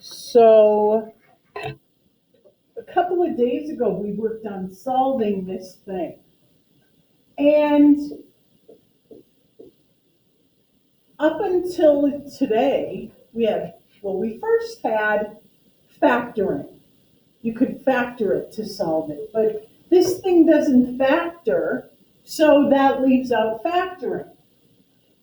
So a couple of days ago, we worked on solving this thing. And up until today, we first had factoring. You could factor it to solve it, but this thing doesn't factor, so that leaves out factoring.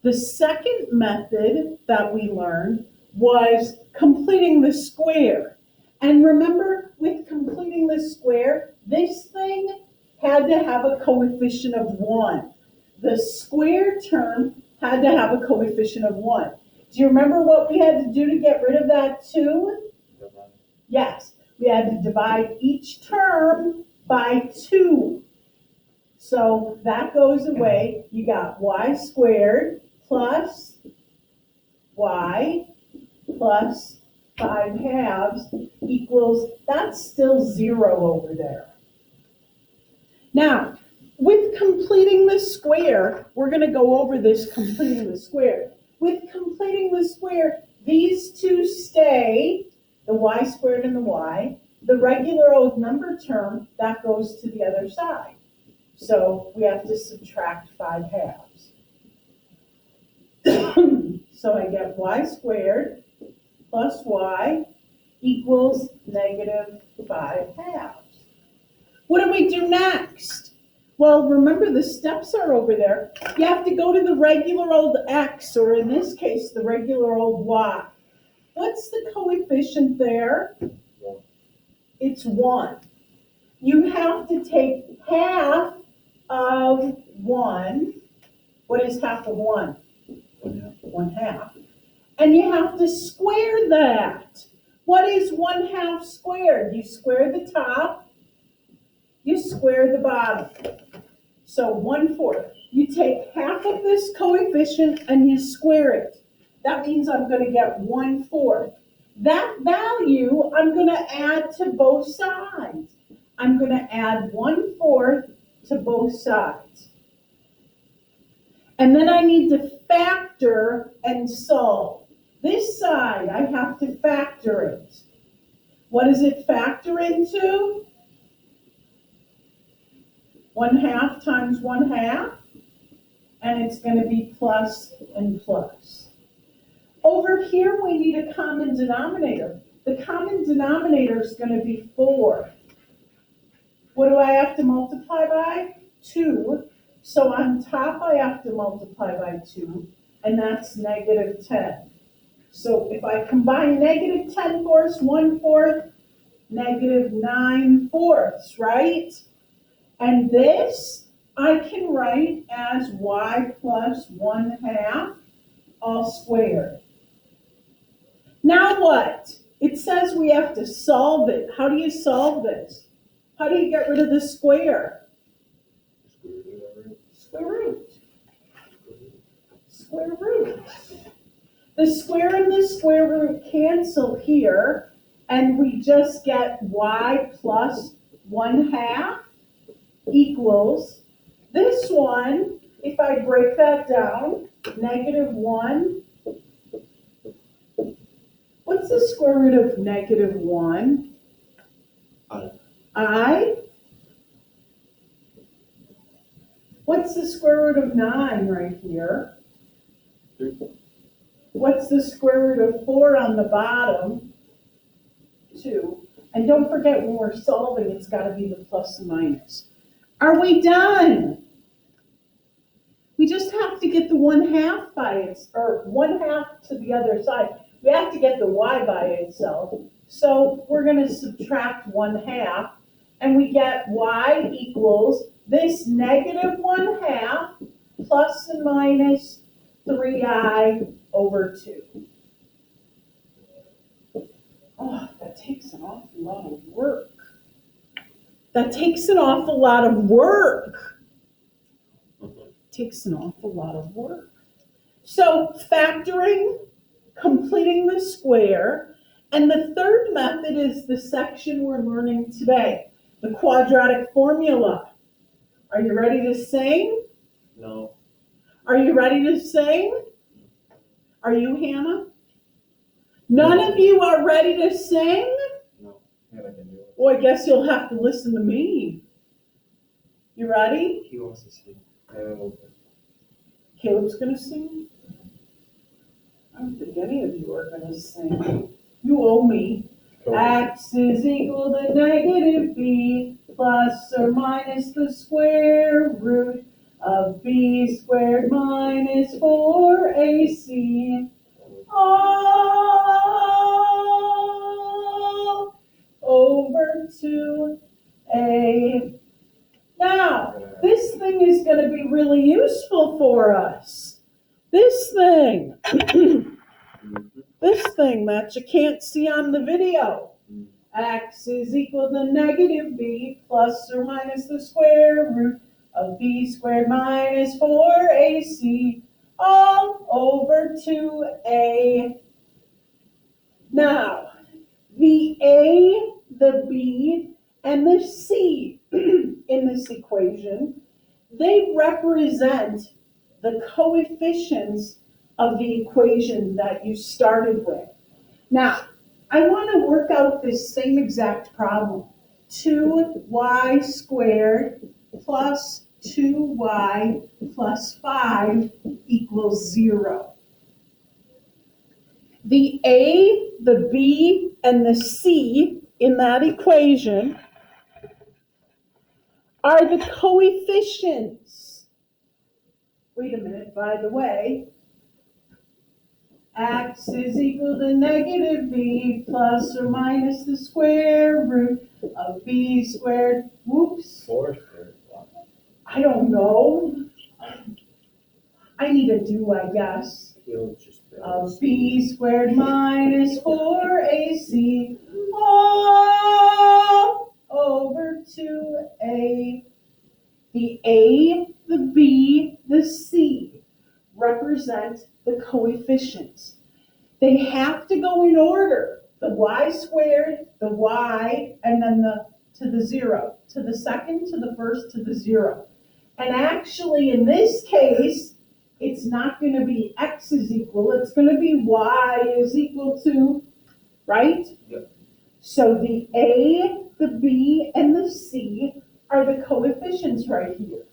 The second method that we learned was completing the square. And remember, with completing the square, this thing had to have a coefficient of 1. The square term had to have a coefficient of 1. Do you remember what we had to do to get rid of that 2? Yes, we had to divide each term by 2. So that goes away. You got y squared plus y plus 5/2 equals, that's still 0 over there. Now, with completing the square, we're going to go over this completing the square. With completing the square, these two stay, the y squared and the y. The regular old number term, that goes to the other side. So we have to subtract 5/2. So I get y squared plus y equals negative 5/2. What do we do next? Well, remember the steps are over there. You have to go to the regular old x, or in this case, the regular old y. What's the coefficient there? 1. It's 1. You have to take half of 1. What is half of 1? 1/2. And you have to square that. What is 1/2 squared? You square the top, you square the bottom. So 1/4. You take half of this coefficient and you square it. That means I'm going to get 1/4. That value I'm going to add to both sides. I'm going to add 1/4 to both sides. And then I need to factor and solve. This side, I have to factor it. What does it factor into? 1/2 times 1/2, and it's going to be plus and plus. Over here, we need a common denominator. The common denominator is going to be 4. What do I have to multiply by? 2. So on top, I have to multiply by 2, and that's negative 10. So if I combine negative 10/4, 1/4, negative 9/4, right? And this I can write as y plus 1/2 all squared. Now what? It says we have to solve it. How do you solve this? How do you get rid of the square? Square root. Square root. The square and the square root cancel here, and we just get y plus 1/2 equals this one. If I break that down, negative 1. What's the square root of negative 1? I. What's the square root of 9 right here? 3. What's the square root of 4 on the bottom? 2. And don't forget, when we're solving, it's got to be the plus and minus. Are we done? We just have to get the 1/2 by it, or 1/2 to the other side. We have to get the y by itself. So we're going to subtract 1/2, and we get y equals this negative 1/2 plus and minus 3i over 2. Oh, that takes an awful lot of work. That takes an awful lot of work. Takes an awful lot of work. So factoring, completing the square, and the third method is the section we're learning today, the quadratic formula. Are you ready to sing? No. Are you ready to sing? Are you, Hannah? None of you are ready to sing? No. Yeah, I can do it. Well, I guess you'll have to listen to me. You ready? He wants to see. Caleb's gonna sing? I don't think any of you are gonna sing. You owe me. X is equal to negative b plus or minus the square root of b squared minus 4ac all over 2a. Now, this thing is going to be really useful for us. This thing. This thing that you can't see on the video. X is equal to negative b plus or minus the square root of b squared minus 4ac all over 2a. Now, the a, the b, and the c in this equation, they represent the coefficients of the equation that you started with. Now, I want to work out this same exact problem. 2y squared plus 2y plus 5 equals 0. The a, the b, and the c in that equation are the coefficients. Wait a minute, by the way. X is equal to negative b plus or minus the square root of b squared, whoops. 4 squared. I don't know. I need a do, I guess. He'll just Of b squared minus 4ac all over 2a. The a, the b, the c represent the coefficients. They have to go in order. The y squared, the y, and then to the 0. To the second, to the first, to the 0. And actually, in this case, it's not going to be x is equal. It's going to be y is equal to, right? Yep. So the a, the b, and the c are the coefficients right here.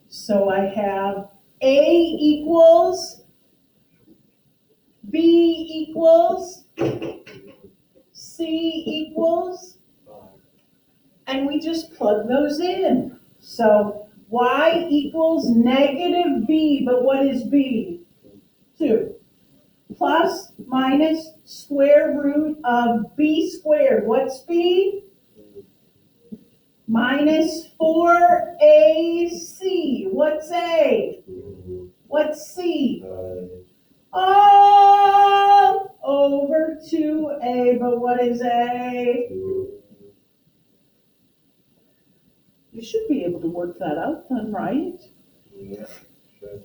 So I have a equals, b equals, c equals, and we just plug those in. So y equals negative b, but what is b? 2. Plus minus square root of b squared. What's b? Minus 4ac. What's a? What's c? All over 2a, but what is a? You should be able to work that out then, right? Yeah, sure.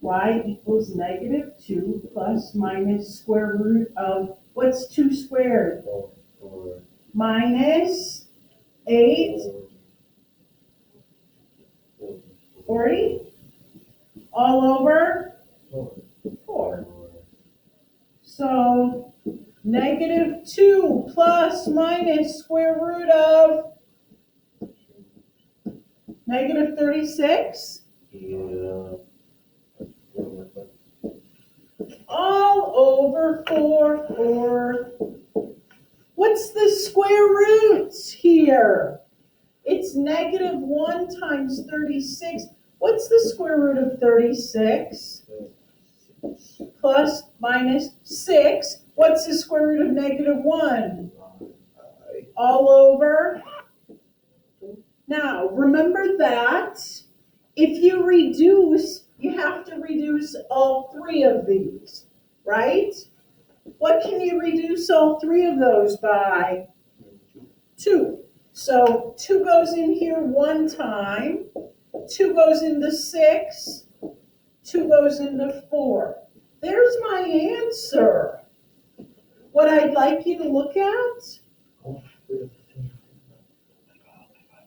Y equals negative 2 plus minus square root of, what's 2 squared? 4. Minus 8, 40, all over 4. So negative 2 plus minus square root of negative 36. Yeah. All over 4. What's the square root here? It's negative 1 times 36. What's the square root of 36? Plus minus 6. What's the square root of negative 1? All over. Now, remember that if you reduce, you have to reduce all 3 of these, right? What can you reduce all 3 of those by? 2. So 2 goes in here 1 time, 2 goes into 6, 2 goes into 4. There's my answer. What I'd like you to look at,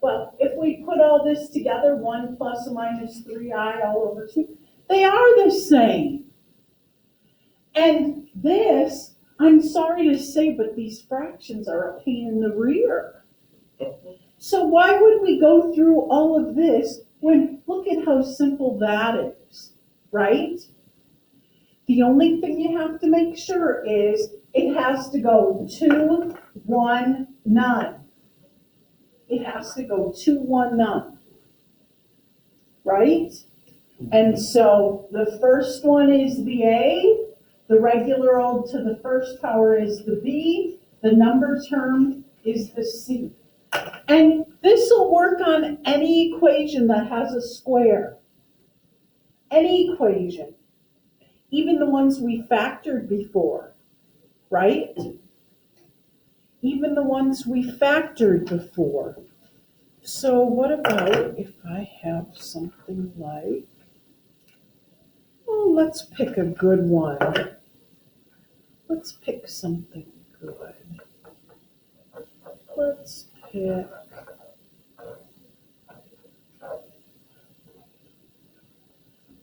well, if we put all this together, 1 plus or minus 3i all over 2, They are the same. And this, I'm sorry to say, but these fractions are a pain in the rear. So why would we go through all of this when, look at how simple that is, right? The only thing you have to make sure is it has to go 2, 1, none. It has to go 2, 1, none, right? And so the first one is the A, the regular old to the first power is the B, the number term is the C. And this will work on any equation that has a square. Any equation. Even the ones we factored before, right? Even the ones we factored before. So what about if I have something like, oh, let's pick a good one. Let's pick something good. Let's pick,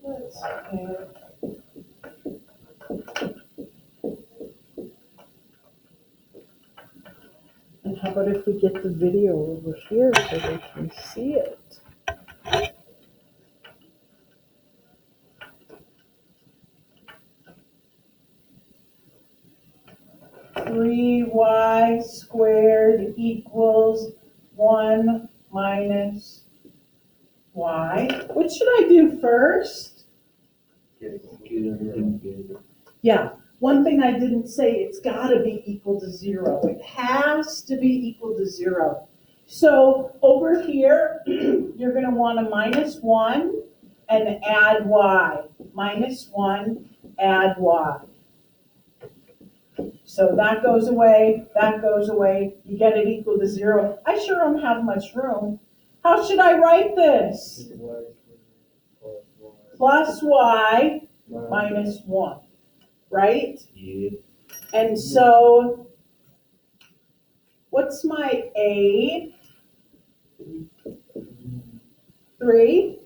let's pick, and how about if we get the video over here so they can see it? 3y squared equals 1 minus y. What should I do first? Yeah, one thing I didn't say, it's got to be equal to 0. It has to be equal to 0. So over here, you're going to want to minus 1 and add y. Minus 1, add y. So that goes away, you get it equal to 0. I sure don't have much room. How should I write this? Plus y minus 1, right? Yeah. And so, what's my A? 3.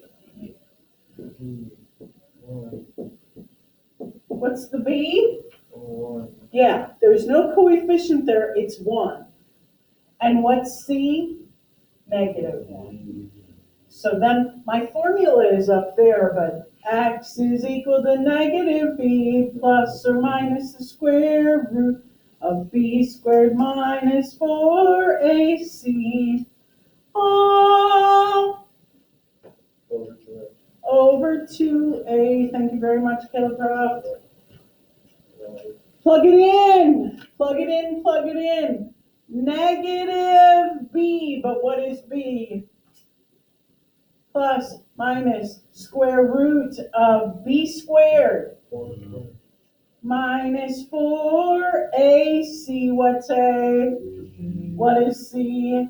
What's the B? Yeah, there's no coefficient there, it's 1. And what's C? Negative 1. So then my formula is up there, but x is equal to negative b plus or minus the square root of b squared minus 4ac all over 2a. Thank you very much, Calcraft. Plug it in, plug it in, plug it in. Negative b, but what is b? Plus, minus, square root of b squared minus 4ac. What's a? What is c?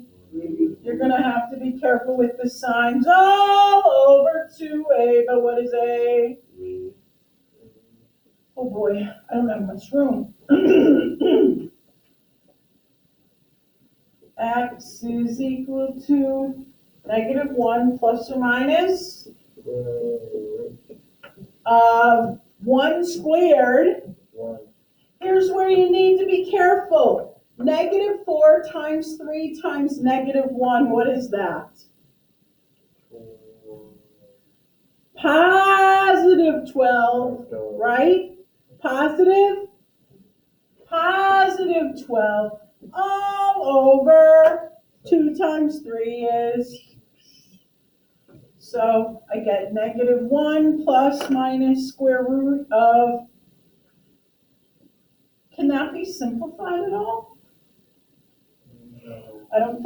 You're going to have to be careful with the signs all over 2a, but what is a? Oh boy, I don't have much room. X is equal to negative 1 plus or minus 1 squared. Here's where you need to be careful. Negative 4 times 3 times negative 1, what is that? Positive 12, right? Positive 12 all over 2 times 3 is, so I get negative 1 plus minus square root of, can that be simplified at all? I don't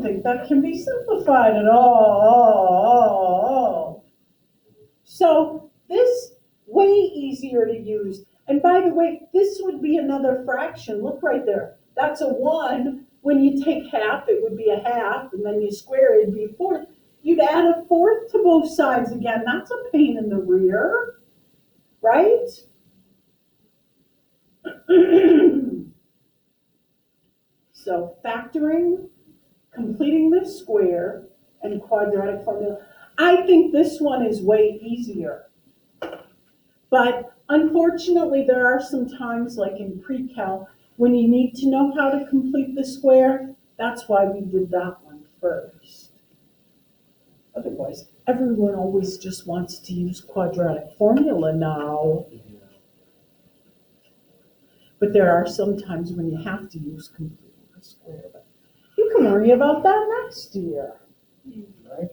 think that can be simplified at all. So this, way easier to use. And by the way, this would be another fraction. Look right there. That's a 1. When you take half, it would be a half, and then you square it, it'd be a fourth. You'd add a fourth to both sides again. That's a pain in the rear, right? So factoring, completing this square, and quadratic formula. I think this one is way easier. But unfortunately, there are some times, like in pre-cal, when you need to know how to complete the square. That's why we did that one first. Otherwise, everyone always just wants to use quadratic formula now. Yeah. But there are some times when you have to use completing the square. But you can worry about that next year. Right?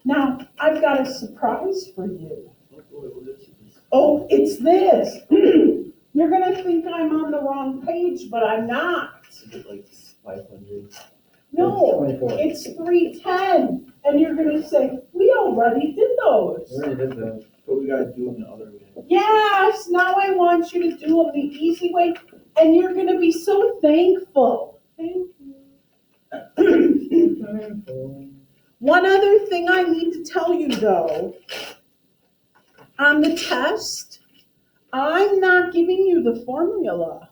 Now, I've got a surprise for you. Oh boy, what is this? Oh, it's this. You're gonna think I'm on the wrong page, but I'm not. Is it like 500? No, 24. it's 310. And you're gonna say, we already did those. We already did that, but we gotta do them the other way. Yes, now I want you to do them the easy way, and you're gonna be so thankful. Thank you. One other thing I need to tell you though, on the test, I'm not giving you the formula.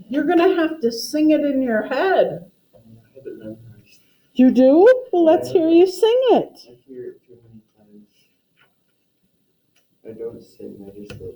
You're gonna have to sing it in your head. I have it memorized. You do? Well, let's hear you sing it. I hear it too many times. I don't sing, I just look.